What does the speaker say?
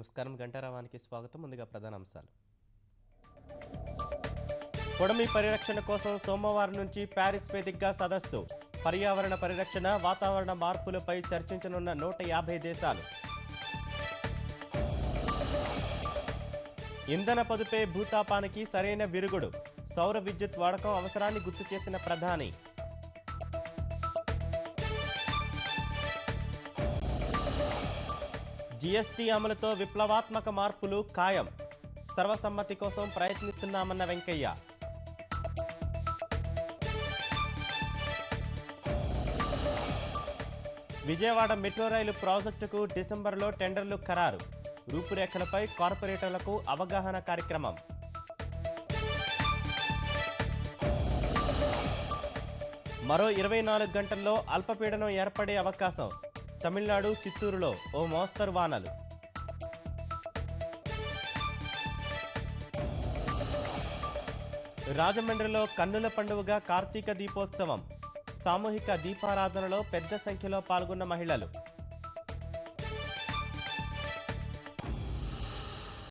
నమస్కారం. గంటారావానికి స్వాగతం. ముందుగా ప్రధాన అంశాలు. పొడమి పరిరక్షణ కోసం సోమవారం నుంచి ప్యారిస్ వేదికగా సదస్సు. పర్యావరణ పరిరక్షణ, వాతావరణ మార్పులపై చర్చించనున్న 150 దేశాలు. ఇంధన పొదుపే భూతాపానికి సరైన విరుగుడు. సౌర విద్యుత్ వాడకం అవసరాన్ని గుర్తు చేసిన ప్రధాని. జీఎస్టీ అమలుతో విప్లవాత్మక మార్పులు ఖాయం. సర్వసమ్మతి కోసం ప్రయత్నిస్తున్నామన్న వెంకయ్య. విజయవాడ మెట్రో రైలు ప్రాజెక్టుకు డిసెంబర్లో టెండర్లు ఖరారు. రూపురేఖలపై కార్పొరేటర్లకు అవగాహన కార్యక్రమం. మరో 24 గంటల్లో అల్పపీడనం ఏర్పడే అవకాశం. తమిళనాడు చిత్తూరులో ఓ మోస్తరు వానలు. రాజమండ్రిలో కన్నుల పండుగగా కార్తీక దీపోత్సవం. సామూహిక దీపారాధనలో పెద్ద సంఖ్యలో పాల్గొన్న మహిళలు.